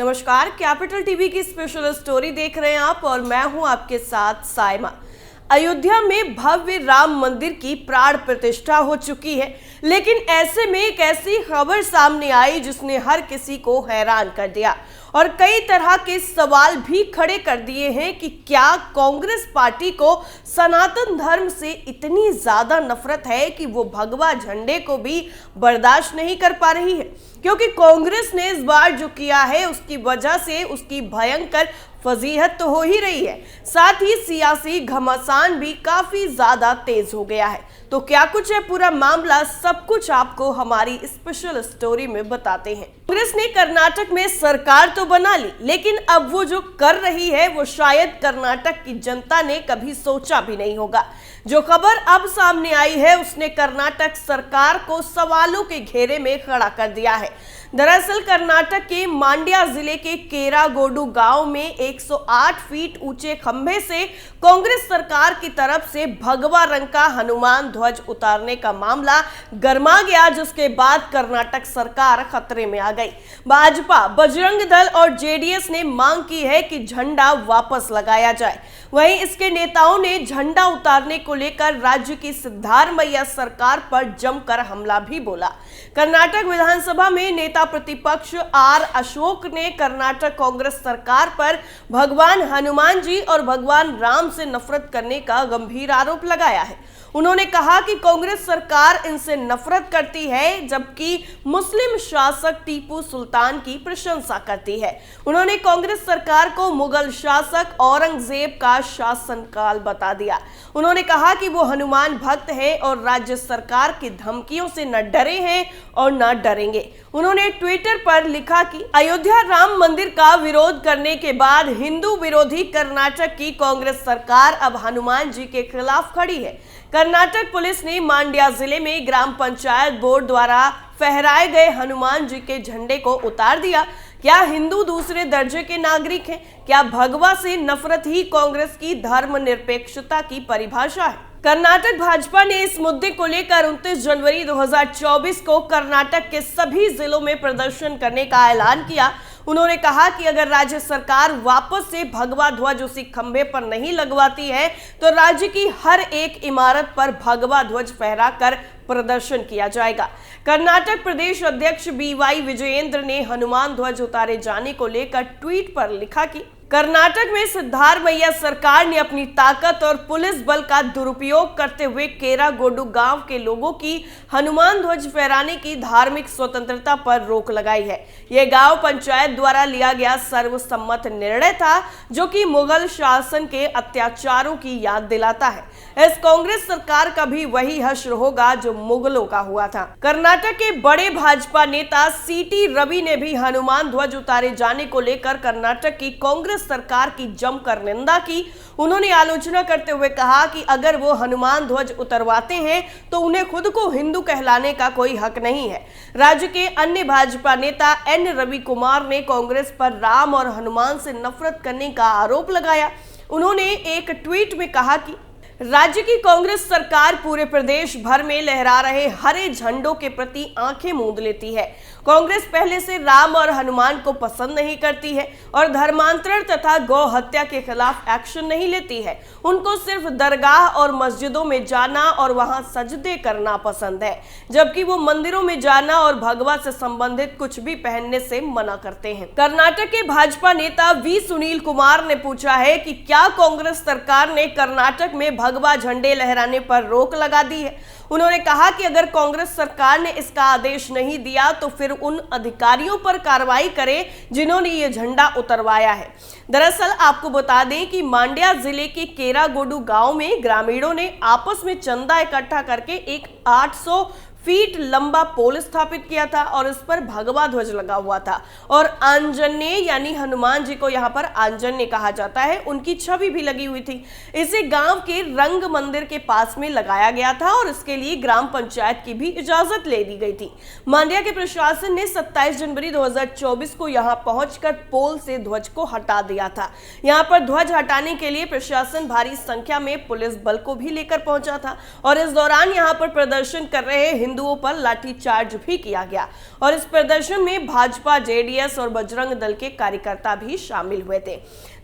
नमस्कार, capital TV की special story देख रहे हैं आप और मैं हूं आपके साथ साइमा। अयोध्या में भव्य राम मंदिर की प्राण प्रतिष्ठा हो चुकी है, लेकिन ऐसे में एक ऐसी खबर सामने आई जिसने हर किसी को हैरान कर दिया और कई तरह के सवाल भी खड़े कर दिए हैं कि क्या कांग्रेस पार्टी को सनातन धर्म से इतनी ज्यादा नफरत है कि वो भगवा झंडे को भी बर्दाश्त नहीं कर पा रही है, क्योंकि कांग्रेस ने इस बार जो किया है उसकी वजह से उसकी भयंकर फजीहत तो हो ही रही है, साथ ही सियासी घमासान भी काफी ज्यादा तेज हो गया है। तो क्या कुछ है पूरा मामला, सब कुछ आपको हमारी स्पेशल स्टोरी में बताते हैं। कांग्रेस ने कर्नाटक में सरकार तो बना ली, लेकिन अब वो जो कर रही है वो शायद कर्नाटक की जनता ने कभी सोचा भी नहीं होगा। जो खबर अब सामने आई है उसने कर्नाटक सरकार को सवालों के घेरे में खड़ा कर दिया है। दरअसल कर्नाटक के मांड्या जिले के केरागोडू गांव में 108 फीट ऊंचे खंभे से कांग्रेस सरकार की तरफ से भगवा रंग का हनुमान ध्वज उतारने का मामला गर्मा गया, जिसके बाद कर्नाटक सरकार खतरे में आ गई। भाजपा, बजरंग दल और जेडीएस ने मांग की है कि झंडा वापस लगाया जाए। वहीं इसके नेताओं ने झंडा उतारने को लेकर राज्य की सिद्धारमैया सरकार पर जमकर हमला भी बोला। कर्नाटक विधानसभा में नेता प्रतिपक्ष आर अशोक ने कर्नाटक कांग्रेस सरकार पर भगवान हनुमान जी और भगवान राम से नफरत करने का गंभीर आरोप लगाया है। उन्होंने कहा कि कांग्रेस सरकार इनसे नफरत करती है, जबकि मुस्लिम शासक टीपू सुल्तान की प्रशंसा करती है। उन्होंने कांग्रेस सरकार को मुगल शासक औरंगजेब का शासनकाल बता दिया। उन्होंने कहा कि वो हनुमान भक्त है और राज्य सरकार की धमकियों से न डरे हैं और न डरेंगे। उन्होंने ट्विटर पर लिखा कि अयोध्या राम मंदिर का विरोध करने के बाद हिंदू विरोधी कर्नाटक की कांग्रेस सरकार अब हनुमान जी के खिलाफ खड़ी है। कर्नाटक पुलिस ने मांड्या जिले में ग्राम पंचायत बोर्ड द्वारा फहराए गए हनुमान जी के झंडे को उतार दिया। क्या हिंदू दूसरे दर्जे के नागरिक हैं? क्या भगवा से नफरत ही कांग्रेस की धर्मनिरपेक्षता की परिभाषा है? कर्नाटक भाजपा ने इस मुद्दे को लेकर 29 जनवरी 2024 को कर्नाटक के सभी जिलों में प्रदर्शन करने का ऐलान किया। उन्होंने कहा कि अगर राज्य सरकार वापस से भगवा ध्वज उसी खंभे पर नहीं लगवाती है तो राज्य की हर एक इमारत पर भगवा ध्वज फहराकर प्रदर्शन किया जाएगा। कर्नाटक प्रदेश अध्यक्ष बीवाई विजयेंद्र ने हनुमान ध्वज उतारे जाने को लेकर ट्वीट पर लिखा कि कर्नाटक में सिद्धारमैया सरकार ने अपनी ताकत और पुलिस बल का दुरुपयोग करते हुए केरागोडू गांव के लोगों की हनुमान ध्वज फहराने की धार्मिक स्वतंत्रता पर रोक लगाई है। यह गांव पंचायत द्वारा लिया गया सर्वसम्मत निर्णय था, जो कि मुगल शासन के अत्याचारों की याद दिलाता है। इस कांग्रेस सरकार का भी वही हश्र होगा जो मुगलों का हुआ था। कर्नाटक के बड़े भाजपा नेता सीटी रवि ने भी हनुमान ध्वज उतारे जाने को लेकर कर्नाटक की कांग्रेस सरकार की जमकर निंदा की। उन्होंने आलोचना करते हुए कहा कि अगर वो हनुमान ध्वज उतरवाते हैं तो उन्हें खुद को हिंदू कहलाने का कोई हक नहीं है। राज्य के अन्य भाजपा नेता एन रवि कुमार ने कांग्रेस पर राम और हनुमान से नफरत करने का आरोप लगाया। उन्होंने एक ट्वीट में कहा कि राज्य की कांग्रेस सरकार पूरे प्रदेश भर में लहरा रहे हरे झंडों के प्रति आंखें मूंद लेती है। कांग्रेस पहले से राम और हनुमान को पसंद नहीं करती है और धर्मांतरण तथा गौ हत्या के खिलाफ एक्शन नहीं लेती है। उनको सिर्फ दरगाह और मस्जिदों में जाना और वहां सजदे करना पसंद है, जबकि वो मंदिरों में जाना और भगवा से संबंधित कुछ भी पहनने से मना करते हैं। कर्नाटक के भाजपा नेता वी सुनील कुमार ने पूछा है कि क्या कांग्रेस सरकार ने कर्नाटक में भगवा झंडे लहराने पर रोक लगा दी है। उन्होंने कहा कि अगर कांग्रेस सरकार ने इसका आदेश नहीं दिया तो फिर उन अधिकारियों पर कार्रवाई करे जिन्होंने ये झंडा उतरवाया है। दरअसल आपको बता दें कि मांड्या जिले के केरागोडू गांव में ग्रामीणों ने आपस में चंदा इकट्ठा करके एक 800 फीट लंबा पोल स्थापित किया था और इस पर भगवा ध्वज लगा हुआ था और आंजनेय यानी हनुमान जी को यहाँ पर आंजनेय कहा जाता है, उनकी छवि भी लगी हुई थी। इसे गांव के रंग मंदिर के पास में लगाया गया था और इसके लिए ग्राम पंचायत की भी इजाजत ले दी गई थी। मांड्या के प्रशासन ने 27 जनवरी 2024 को यहाँ पहुंचकर पोल से ध्वज को हटा दिया था। यहाँ पर ध्वज हटाने के लिए प्रशासन भारी संख्या में पुलिस बल को भी लेकर पहुंचा था और इस दौरान यहाँ पर प्रदर्शन कर रहे हिंदुओं पर लाठीचार्ज भी किया गया और इस प्रदर्शन में भाजपा, जेडीएस और बजरंग दल के कार्यकर्ता भी शामिल हुए थे।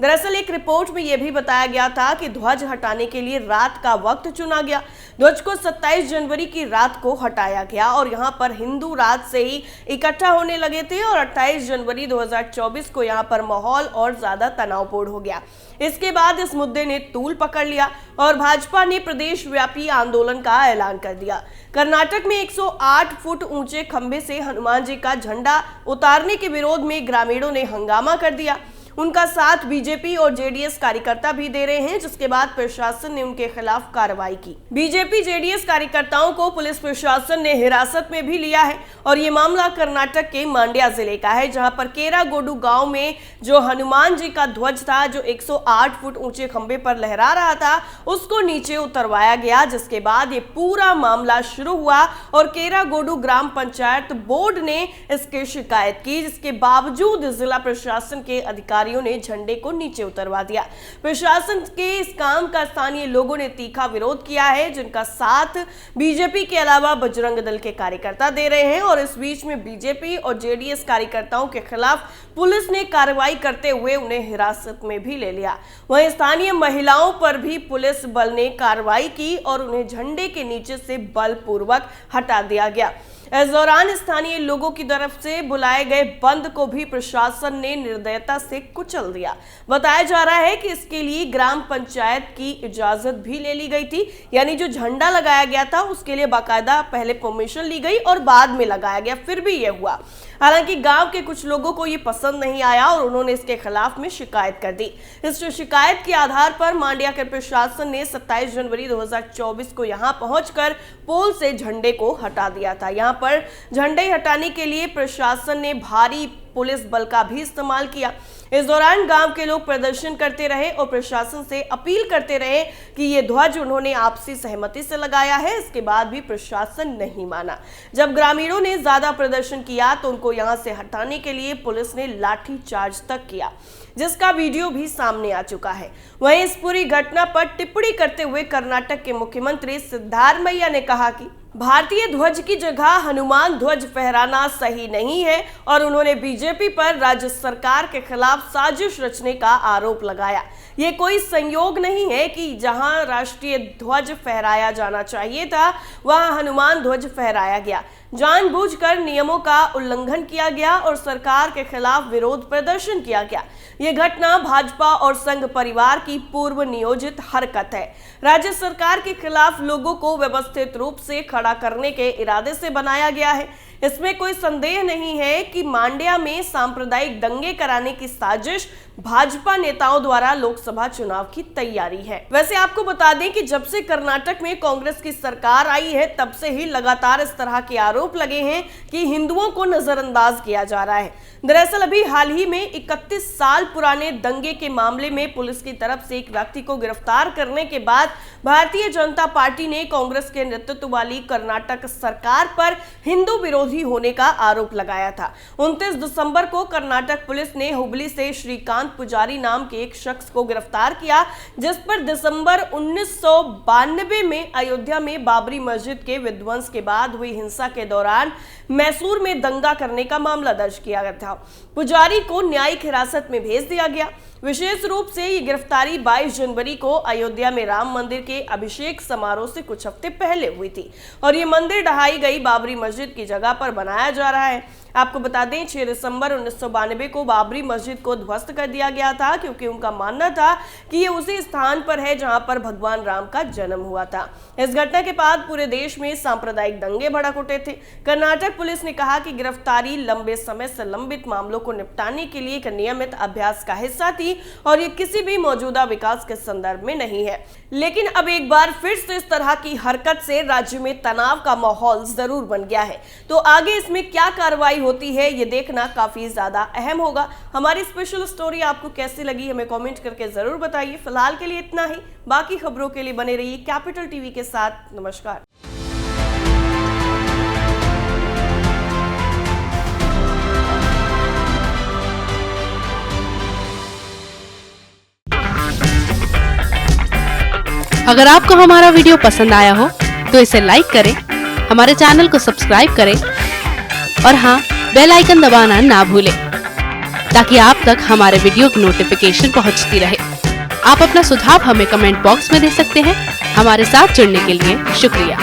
दरअसल एक रिपोर्ट में यह भी बताया गया था कि ध्वज हटाने के लिए रात का वक्त चुना गया। ध्वज को 27 जनवरी की रात को हटाया गया और यहां पर हिंदू रात से ही इकट्ठा होने लगे थे और 28 जनवरी 2024 को यहां पर माहौल और ज्यादा तनावपूर्ण हो गया। इसके बाद इस मुद्दे ने तूल पकड़ लिया और भाजपा ने प्रदेश व्यापी आंदोलन का ऐलान कर दिया। कर्नाटक में 108 फुट ऊंचे खंभे से हनुमान जी का झंडा उतारने के विरोध में ग्रामीणों ने हंगामा कर दिया। उनका साथ बीजेपी और जेडीएस कार्यकर्ता भी दे रहे हैं, जिसके बाद प्रशासन ने उनके खिलाफ कार्रवाई की। बीजेपी जेडीएस कार्यकर्ताओं को पुलिस प्रशासन ने हिरासत में भी लिया है और ये मामला कर्नाटक के मांड्या जिले का है, जहां पर केरागोडू गांव में जो हनुमान जी का ध्वज था, जो 108 फुट ऊंचे खंभे पर लहरा रहा था, उसको नीचे उतरवाया गया। जिसके बाद ये पूरा मामला शुरू हुआ और केरागोडू ग्राम पंचायत बोर्ड ने इसकी शिकायत की, जिसके बावजूद जिला प्रशासन के अधिकारी ने झंडे को नीचे उतरवा दिया। प्रशासन के इस काम का स्थानीय लोगों ने तीखा विरोध किया है, जिनका साथ बीजेपी के अलावा बजरंग दल के कार्यकर्ता दे रहे हैं और इस बीच में बीजेपी और जेडीएस कार्यकर्ताओं के खिलाफ पुलिस ने कार्रवाई करते हुए उन्हें हिरासत में भी ले लिया। वहीं स्थानीय महिलाओं पर भी पुलिस बल ने कार्रवाई की और उन्हें झंडे के नीचे से बलपूर्वक हटा दिया गया। इस दौरान स्थानीय लोगों की तरफ से बुलाए गए बंद को भी प्रशासन ने निर्दयता से कुचल दिया। बताया जा रहा है कि इसके लिए ग्राम पंचायत की इजाजत भी ले ली गई थी, यानी जो झंडा लगाया गया था उसके लिए बाकायदा पहले परमिशन ली गई और बाद में लगाया गया, फिर भी यह हुआ। हालांकि गांव के कुछ लोगों को ये पसंद नहीं आया और उन्होंने इसके खिलाफ में शिकायत कर दी। इस शिकायत के आधार पर मांड्या के प्रशासन ने 27 जनवरी 2024 को यहां पहुंचकर पोल से झंडे को हटा दिया था। यहां पर झंडे हटाने के लिए प्रशासन ने भारी पुलिस बल का भी इस्तेमाल किया। इस दौरान गांव के लोग प्रदर्शन करते रहे और प्रशासन से अपील करते रहे कि ये ध्वज उन्होंने आपसी सहमति से लगाया है। इसके बाद भी प्रशासन नहीं माना। जब ग्रामीणों ने ज्यादा प्रदर्शन किया तो उनको यहां से हटाने के लिए पुलिस ने लाठी चार्ज तक किया, जिसका वीडियो भी सामने आ चुका है। वहीं इस पूरी घटना पर टिप्पणी करते हुए कर्नाटक के मुख्यमंत्री सिद्धारमैया ने कहा कि भारतीय ध्वज की जगह हनुमान ध्वज फहराना सही नहीं है और उन्होंने बीजेपी पर राज्य सरकार के खिलाफ साजिश रचने का आरोप लगाया। ये कोई संयोग नहीं है कि जहां राष्ट्रीय ध्वज फहराया जाना चाहिए था वहां हनुमान ध्वज फहराया गया। जानबूझकर नियमों का उल्लंघन किया गया और सरकार के खिलाफ विरोध प्रदर्शन किया गया। यह घटना भाजपा और संघ परिवार की पूर्व नियोजित हरकत है। राज्य सरकार के खिलाफ लोगों को व्यवस्थित रूप से खड़ा करने के इरादे से बनाया गया है। इसमें कोई संदेह नहीं है कि मांड्या में सांप्रदायिक दंगे कराने की साजिश भाजपा नेताओं द्वारा लोकसभा चुनाव की तैयारी है। वैसे आपको बता दें कि जब से कर्नाटक में कांग्रेस की सरकार आई है तब से ही लगातार इस तरह के आरोप लगे हैं कि हिंदुओं को नजरअंदाज किया जा रहा है। दरअसल अभी हाल ही में 31 साल पुराने दंगे के मामले में पुलिस की तरफ से एक व्यक्ति को गिरफ्तार करने के बाद भारतीय जनता पार्टी ने कांग्रेस के नेतृत्व वाली कर्नाटक सरकार पर हिंदू विरोधी होने का आरोप लगाया था। 29 दिसंबर को कर्नाटक पुलिस ने हुबली से श्रीकांत पुजारी नाम के एक शख्स को गिरफ्तार किया, जिस पर दिसंबर 1992 में अयोध्या में बाबरी मस्जिद के विध्वंस के बाद हुई हिंसा के दौरान मैसूर में दंगा करने का मामला दर्ज किया गया था। पुजारी को न्यायिक हिरासत में भेज दिया गया। विशेष रूप से ये गिरफ्तारी 22 जनवरी को अयोध्या में राम मंदिर के अभिषेक समारोह से कुछ हफ्ते पहले हुई थी और ये मंदिर ढहाई गई बाबरी मस्जिद की जगह पर बनाया जा रहा है। आपको बता दें 6 दिसंबर 1992 को बाबरी मस्जिद को ध्वस्त कर दिया गया था, क्योंकि उनका मानना था कि ये उसी स्थान पर है जहां पर भगवान राम का जन्म हुआ था। इस घटना के बाद पूरे देश में सांप्रदायिक दंगे भड़क उठे थे। कर्नाटक पुलिस ने कहा कि गिरफ्तारी लंबे समय से लंबित मामलों को निपटाने के लिए एक नियमित अभ्यास का हिस्सा थी और ये किसी भी मौजूदा विकास के संदर्भ में नहीं है। लेकिन अब एक बार फिर से इस तरह की हरकत से राज्य में तनाव का माहौल जरूर बन गया है। तो आगे इसमें क्या कार्रवाई होती है ये देखना काफी ज्यादा अहम होगा। हमारी स्पेशल स्टोरी आपको कैसी लगी हमें कमेंट करके जरूर बताइए। फिलहाल के लिए इतना ही, बाकी खबरों के लिए बने रहिए कैपिटल टीवी के साथ। नमस्कार। अगर आपको हमारा वीडियो पसंद आया हो तो इसे लाइक करें, हमारे चैनल को सब्सक्राइब करें और हाँ, बेल आइकन दबाना ना भूलें ताकि आप तक हमारे वीडियो की नोटिफिकेशन पहुंचती रहे। आप अपना सुझाव हमें कमेंट बॉक्स में दे सकते हैं। हमारे साथ जुड़ने के लिए शुक्रिया।